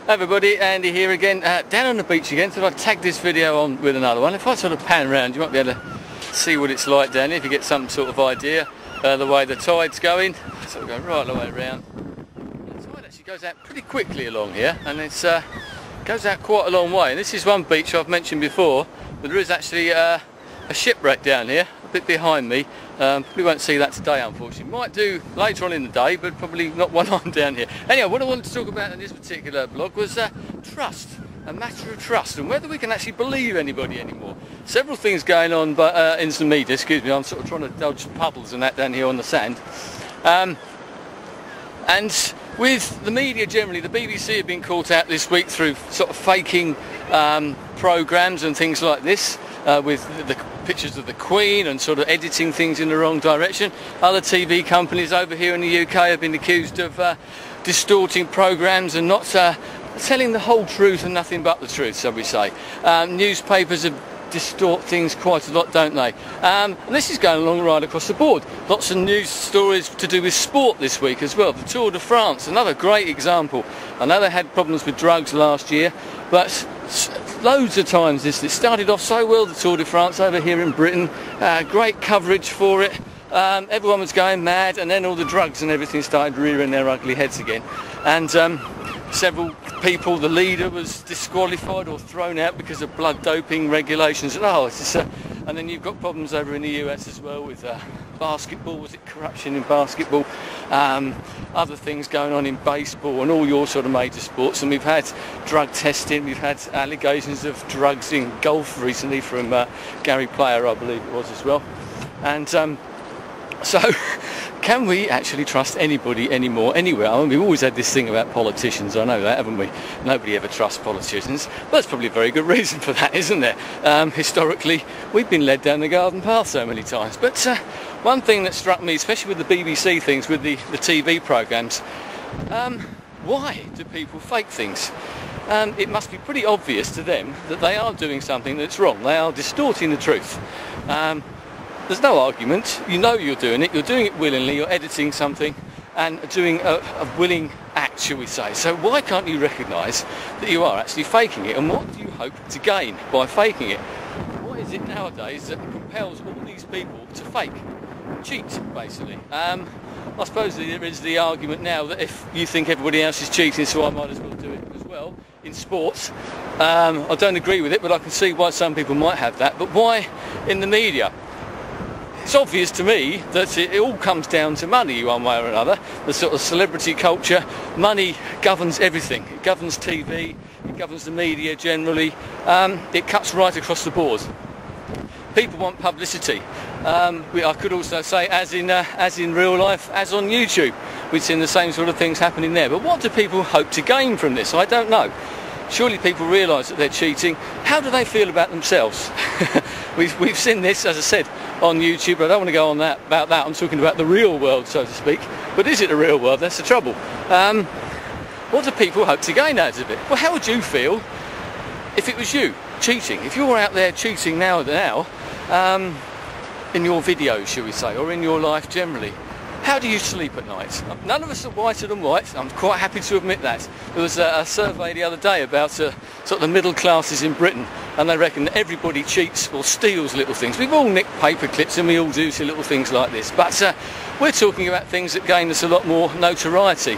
Everybody, Andy here again, down on the beach again. So I've tagged this video on with another one. If I sort of pan around, you might be able to see what it's like down here, if you get some sort of idea the way the tide's going. So we'll go right the way around. The tide actually goes out pretty quickly along here, and it goes out quite a long way. And this is one beach I've mentioned before, but there is actually a shipwreck down here, a bit behind me. We won't see that today, unfortunately. Might do later on in the day, but probably not while I'm down here. Anyway, what I wanted to talk about in this particular blog was trust, a matter of trust, and whether we can actually believe anybody anymore. Several things going on in the media, excuse me, I'm sort of trying to dodge puddles and that down here on the sand. And with the media generally, the BBC have been caught out this week through sort of faking programmes and things like this, with the pictures of the Queen and sort of editing things in the wrong direction. Other TV companies over here in the UK have been accused of distorting programmes and not telling the whole truth and nothing but the truth, so we say. Newspapers have distort things quite a lot, don't they? And this is going along right across the board. Lots of news stories to do with sport this week as well. The Tour de France, another great example. I know they had problems with drugs last year, but loads of times it started off so well, the Tour de France over here in Britain. Great coverage for it. Everyone was going mad, and then all the drugs and everything started rearing their ugly heads again. And several people, the leader was disqualified or thrown out because of blood doping regulations. And it's just, and then you've got problems over in the US as well with basketball. Was it corruption in basketball? Other things going on in baseball and all your sort of major sports. And we've had drug testing, we've had allegations of drugs in golf recently from Gary Player, I believe it was as well. And so can we actually trust anybody anymore, anywhere? I mean, we've always had this thing about politicians, I know that, haven't we? Nobody ever trusts politicians. Well, there's probably a very good reason for that, isn't there? Historically, we've been led down the garden path so many times. But one thing that struck me, especially with the BBC things, with the TV programmes, why do people fake things? It must be pretty obvious to them that they are doing something that's wrong. They are distorting the truth. There's no argument, you know you're doing it willingly, you're editing something and doing a willing act, shall we say. So why can't you recognise that you are actually faking it, and what do you hope to gain by faking it? What is it nowadays that compels all these people to fake? Cheat, basically. I suppose there is the argument now that if you think everybody else is cheating, so I might as well do it as well, in sports. I don't agree with it, but I can see why some people might have that. But why in the media? It's obvious to me that it all comes down to money one way or another. The sort of celebrity culture, money governs everything. It governs TV, it governs the media generally. It cuts right across the board. People want publicity. I could also say, as in real life, as on YouTube, we've seen the same sort of things happening there. But what do people hope to gain from this? I don't know. Surely people realise that they're cheating. How do they feel about themselves? We've seen this, as I said, on YouTube, but I don't want to go on about that. I'm talking about the real world, so to speak. But is it the real world? That's the trouble. What do people hope to gain out of it? Well, how would you feel if it was you cheating? If you were out there cheating now in your videos, shall we say, or in your life generally? How do you sleep at night? None of us are whiter than white. I'm quite happy to admit that. There was a survey the other day about sort of the middle classes in Britain, and they reckon that everybody cheats or steals little things. We've all nicked paper clips and we all do little things like this, but we're talking about things that gain us a lot more notoriety.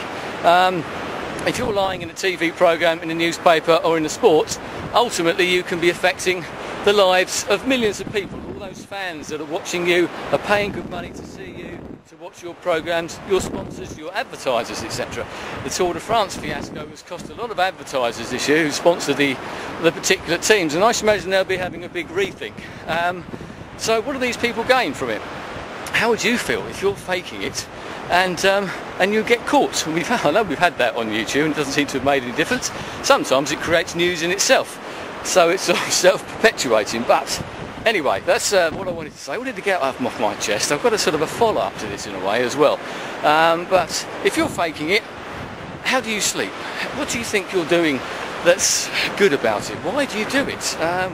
If you're lying in a TV programme, in a newspaper or in the sports, ultimately you can be affecting the lives of millions of people. All those fans that are watching you are paying good money to see you, to watch your programmes, your sponsors, your advertisers, etc. The Tour de France fiasco has cost a lot of advertisers this year who sponsor the particular teams, and I should imagine they'll be having a big rethink. So what do these people gain from it? How would you feel if you're faking it and you get caught? I know we've had that on YouTube and it doesn't seem to have made any difference. Sometimes it creates news in itself, so it's sort of self-perpetuating. But anyway, that's what I wanted to say. I wanted to get off my chest. I've got a sort of a follow-up to this in a way as well. But if you're faking it, how do you sleep? What do you think you're doing that's good about it? Why do you do it?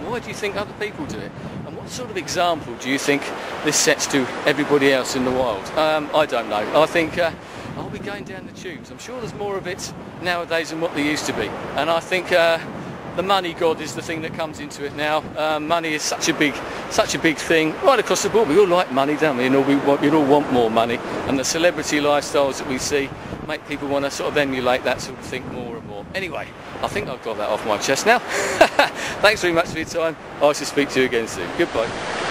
Why do you think other people do it? And what sort of example do you think this sets to everybody else in the world? I don't know. I think are we going down the tubes? I'm sure there's more of it nowadays than what there used to be, and I think the money god is the thing that comes into it now. Money is such a big thing right across the board. We all like money, don't we? And we all want more money, and the celebrity lifestyles that we see make people want to sort of emulate that sort of thing more and more. Anyway, I think I've got that off my chest now. Thanks very much for your time. I shall speak to you again soon. Goodbye.